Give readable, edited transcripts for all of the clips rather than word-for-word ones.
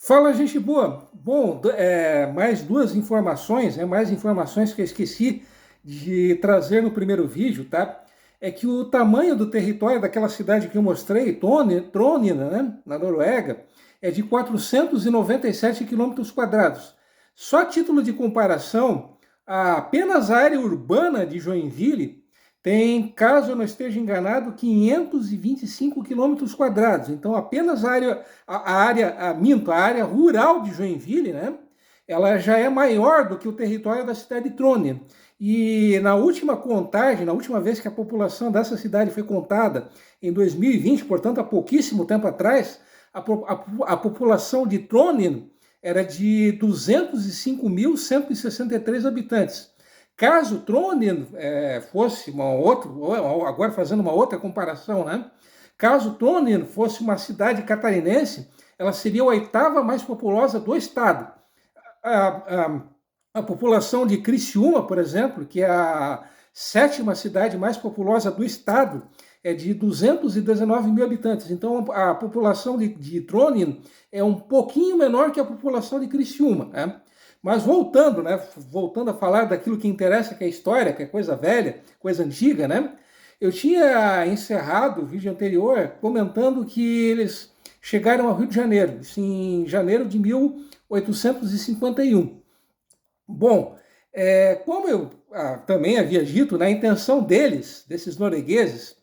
Fala, gente boa. Bom, mais duas informações, mais informações que eu esqueci de trazer no primeiro vídeo, tá? É que o tamanho do território daquela cidade que eu mostrei, Trondheim, né, na Noruega, é de 497 quilômetros quadrados. Só a título de comparação, apenas a área urbana de Joinville tem, caso eu não esteja enganado, 525 quilômetros quadrados. Então, apenas a área rural de Joinville, né? Ela já é maior do que o território da cidade de Trondheim. E na última contagem, na última vez que a população dessa cidade foi contada, em 2020, portanto, há pouquíssimo tempo atrás, a população de Trondheim era de 205.163 habitantes. Caso Trondheim fosse uma outra, agora fazendo uma outra comparação, né? Caso Trondheim fosse uma cidade catarinense, ela seria a oitava mais populosa do estado. A população de Criciúma, por exemplo, que é a sétima cidade mais populosa do estado, é de 219 mil habitantes. Então, a população de Trondheim é um pouquinho menor que a população de Criciúma, né? Mas voltando, né? Voltando a falar daquilo que interessa, que é a história, que é coisa velha, coisa antiga, né? Eu tinha encerrado o vídeo anterior comentando que eles chegaram ao Rio de Janeiro, em janeiro de 1851. Bom, como eu também havia dito, na intenção deles, desses noruegueses,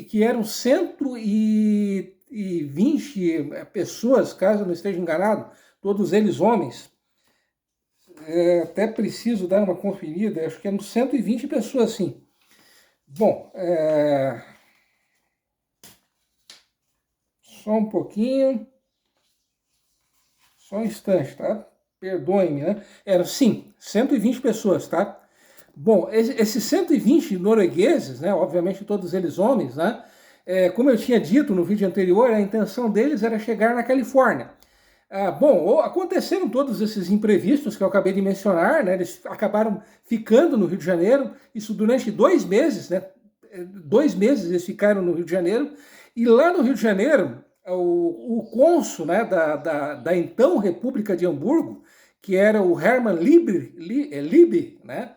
que eram 120 pessoas, caso eu não esteja enganado, todos eles homens. Até preciso dar uma conferida, acho que eram 120 pessoas, sim. Bom, só um pouquinho, só um instante, tá? Perdoem-me, né? Eram, sim, 120 pessoas, tá? Bom, esses 120 noruegueses, né, obviamente todos eles homens, né, como eu tinha dito no vídeo anterior, a intenção deles era chegar na Califórnia. Bom, aconteceram todos esses imprevistos que eu acabei de mencionar, né, eles acabaram ficando no Rio de Janeiro, isso durante 2 meses, né, 2 meses eles ficaram no Rio de Janeiro, e lá no Rio de Janeiro, o cônsul, né, da então República de Hamburgo, que era o Hermann Liebe, né,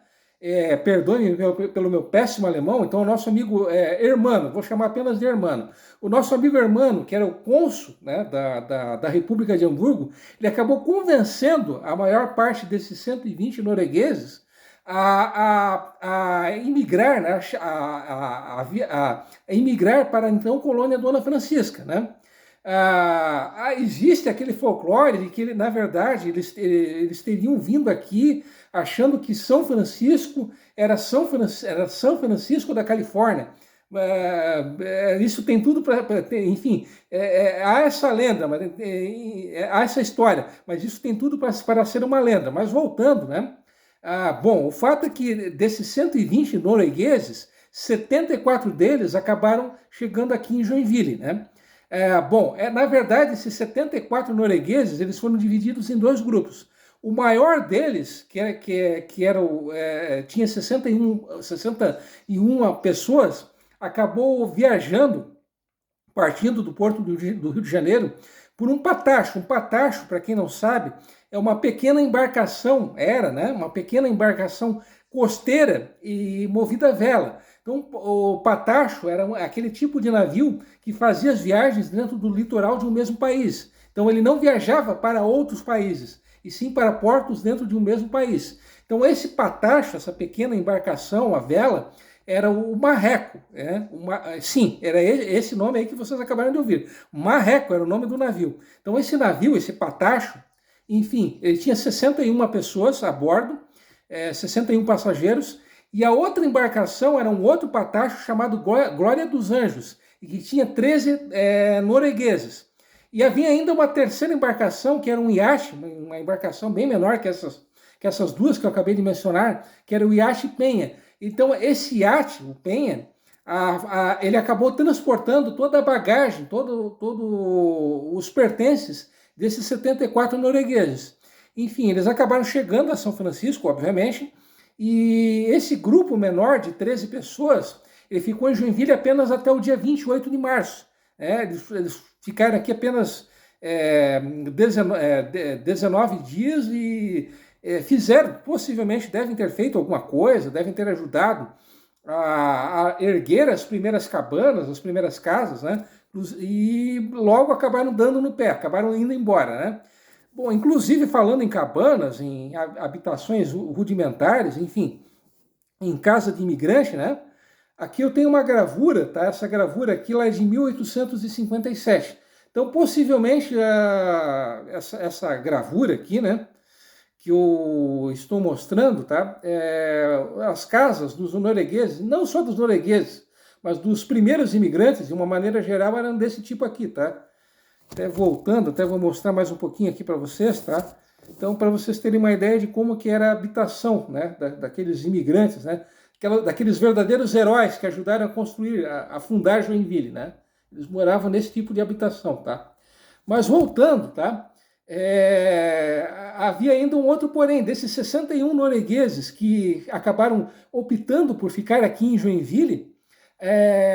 perdoe-me pelo meu péssimo alemão, então o nosso amigo Hermano, vou chamar apenas de Hermano, o nosso amigo Hermano, que era o cônsul, né, da República de Hamburgo, ele acabou convencendo a maior parte desses 120 noruegueses a imigrar, né, a imigrar para a então colônia Dona Francisca, né? Existe aquele folclore de que, na verdade, eles teriam vindo aqui achando que São Francisco era São Francisco da Califórnia. Isso tem tudo para. Enfim, há essa lenda, há essa história, mas isso tem tudo para ser uma lenda. Mas voltando, né? Bom, o fato é que desses 120 noruegueses, 74 deles acabaram chegando aqui em Joinville, né? Bom, na verdade, esses 74 noruegueses, eles foram divididos em 2 grupos. O maior deles, tinha 61 pessoas, acabou viajando, partindo do porto do Rio de Janeiro, por um patacho. Um patacho, para quem não sabe, é uma pequena embarcação, né? Uma pequena embarcação costeira e movida a vela. Então, o patacho era aquele tipo de navio que fazia as viagens dentro do litoral de um mesmo país. Então, ele não viajava para outros países, e sim para portos dentro de um mesmo país. Então, esse patacho, essa pequena embarcação, a vela, era o marreco. Sim, era esse nome aí que vocês acabaram de ouvir. Marreco era o nome do navio. Então, esse navio, esse patacho, enfim, ele tinha 61 pessoas a bordo, 61 passageiros, e a outra embarcação era um outro patacho chamado Glória dos Anjos, e que tinha 13 noruegueses. E havia ainda uma terceira embarcação, que era um iate, uma embarcação bem menor que essas duas que eu acabei de mencionar, que era o iate Penha. Então, esse iate, o Penha, ele acabou transportando toda a bagagem, todos os pertences desses 74 noruegueses. Enfim, eles acabaram chegando a São Francisco, obviamente, e esse grupo menor de 13 pessoas, ele ficou em Joinville apenas até o dia 28 de março. Eles ficaram aqui apenas 19 dias e fizeram, possivelmente devem ter feito alguma coisa, devem ter ajudado a erguer as primeiras cabanas, as primeiras casas, né? E logo acabaram dando no pé, acabaram indo embora, né? Bom, inclusive falando em cabanas, em habitações rudimentares, enfim, em casa de imigrante, né? Aqui eu tenho uma gravura, tá? Essa gravura aqui lá é de 1857. Então, possivelmente, essa gravura aqui, né? Que eu estou mostrando, tá? As casas dos noruegueses, não só dos noruegueses, mas dos primeiros imigrantes, de uma maneira geral, eram desse tipo aqui, tá? Até voltando, até vou mostrar mais um pouquinho aqui para vocês, tá? Então, para vocês terem uma ideia de como que era a habitação, né? Daqueles imigrantes, né? Daqueles verdadeiros heróis que ajudaram a construir, a fundar Joinville, né? Eles moravam nesse tipo de habitação, tá? Mas voltando, tá? Havia ainda um outro porém, desses 61 noruegueses que acabaram optando por ficar aqui em Joinville,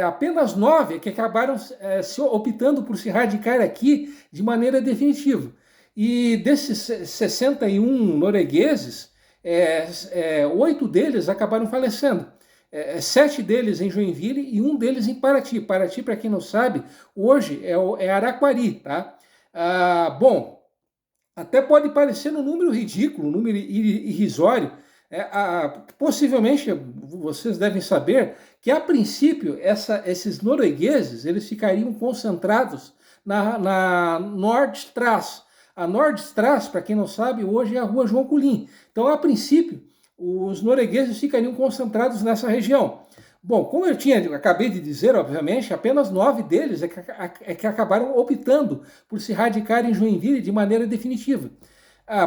apenas 9 que acabaram optando por se radicar aqui de maneira definitiva. E desses 61 noruegueses, 8 deles acabaram falecendo. 7 deles em Joinville e um deles em Paraty. Paraty, para quem não sabe, hoje é Araquari, tá? Bom, até pode parecer um número ridículo, um número irrisório. Possivelmente, vocês devem saber que, a princípio, esses noruegueses eles ficariam concentrados na Nordstrasse. A Nordstrasse, para quem não sabe, hoje é a rua João Colim. Então, a princípio, os noruegueses ficariam concentrados nessa região. Bom, como eu acabei de dizer, obviamente, apenas 9 deles é que acabaram optando por se radicar em Joinville de maneira definitiva.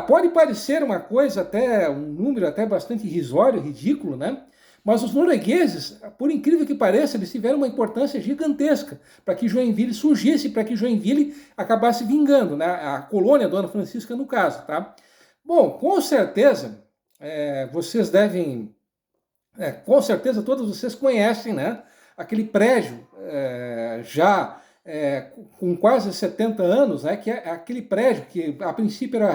Pode parecer uma coisa um número até bastante irrisório, ridículo, né? Mas os noruegueses, por incrível que pareça, eles tiveram uma importância gigantesca para que Joinville surgisse, para que Joinville acabasse vingando, né? A colônia Dona Francisca, no caso, tá? Bom, com certeza, vocês devem... com certeza todos vocês conhecem, né? Aquele prédio com quase 70 anos, né? Que é aquele prédio que a princípio era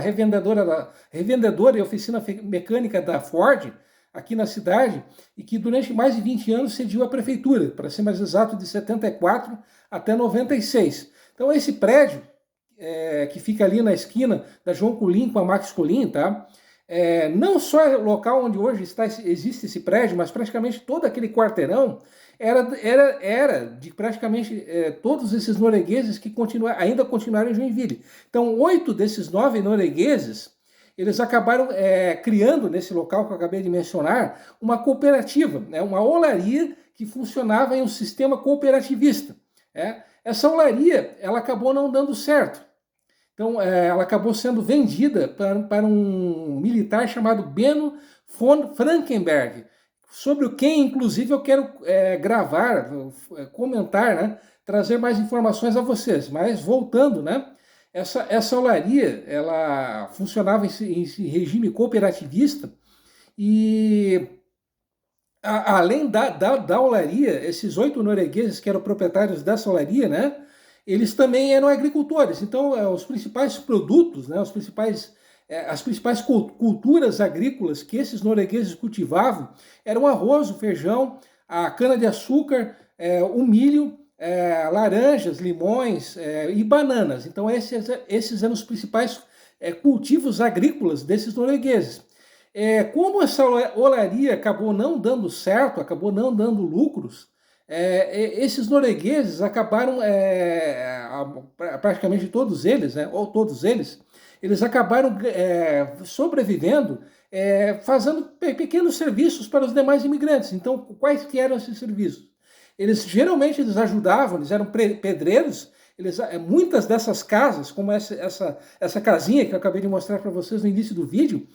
revendedora e oficina mecânica da Ford, aqui na cidade, e que durante mais de 20 anos cediu à prefeitura, para ser mais exato, de 74 até 96. Então esse prédio, que fica ali na esquina da João Colim com a Max Colim, tá? Não só é o local onde hoje existe esse prédio, mas praticamente todo aquele quarteirão era de praticamente todos esses noruegueses que ainda continuaram em Joinville. Então, 8 desses 9 noruegueses, eles acabaram criando nesse local que eu acabei de mencionar uma cooperativa, né, uma olaria que funcionava em um sistema cooperativista. Essa olaria, ela acabou não dando certo. Então, ela acabou sendo vendida para um militar chamado Benno von Frankenberg, sobre quem, inclusive, eu quero gravar, comentar, né, trazer mais informações a vocês. Mas, voltando, né, essa olaria, ela funcionava em regime cooperativista e, além da olaria, esses 8 noruegueses que eram proprietários dessa olaria, né, eles também eram agricultores. Então, os principais produtos, né, as principais culturas agrícolas que esses noruegueses cultivavam eram o arroz, o feijão, a cana-de-açúcar, o milho, laranjas, limões e bananas. Então, esses eram os principais cultivos agrícolas desses noruegueses. Como essa olaria acabou não dando certo, acabou não dando lucros, esses noruegueses acabaram, praticamente todos eles, né, ou todos eles acabaram sobrevivendo, fazendo pequenos serviços para os demais imigrantes. Então, quais que eram esses serviços? Geralmente eles ajudavam, eles eram pedreiros. Muitas dessas casas, como essa casinha que eu acabei de mostrar para vocês no início do vídeo,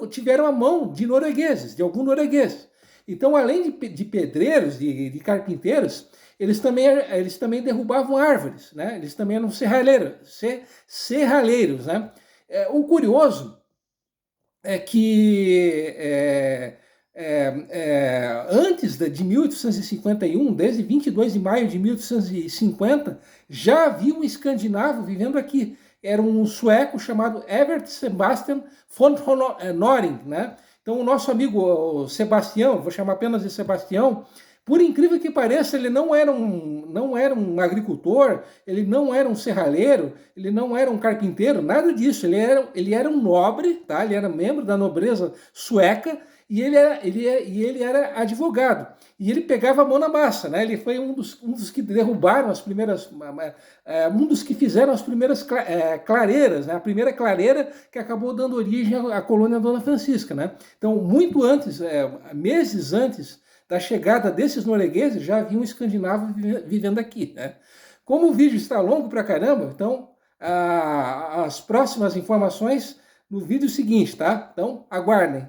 tiveram a mão de noruegueses, de algum norueguês. Então, além de pedreiros, de carpinteiros, eles também derrubavam árvores, né? Eles também eram serralheiros, né? O curioso é que antes de 1851, desde 22 de maio de 1850, já havia um escandinavo vivendo aqui. era um sueco chamado Evert Sebastian von Noring, né? Então o nosso amigo Sebastião, vou chamar apenas de Sebastião, por incrível que pareça, ele não era um agricultor, ele não era um serralheiro, ele não era um carpinteiro, nada disso. Ele era um nobre, tá? Ele era membro da nobreza sueca e ele era advogado. E ele pegava a mão na massa, né? Ele foi um dos que derrubaram as primeiras, um dos que fizeram as primeiras clareiras, né? A primeira clareira que acabou dando origem à colônia Dona Francisca, né? Então, muito antes, meses antes da chegada desses noruegueses, já havia um escandinavo vivendo aqui, né? Como o vídeo está longo pra caramba, então as próximas informações no vídeo seguinte, tá? Então, aguardem.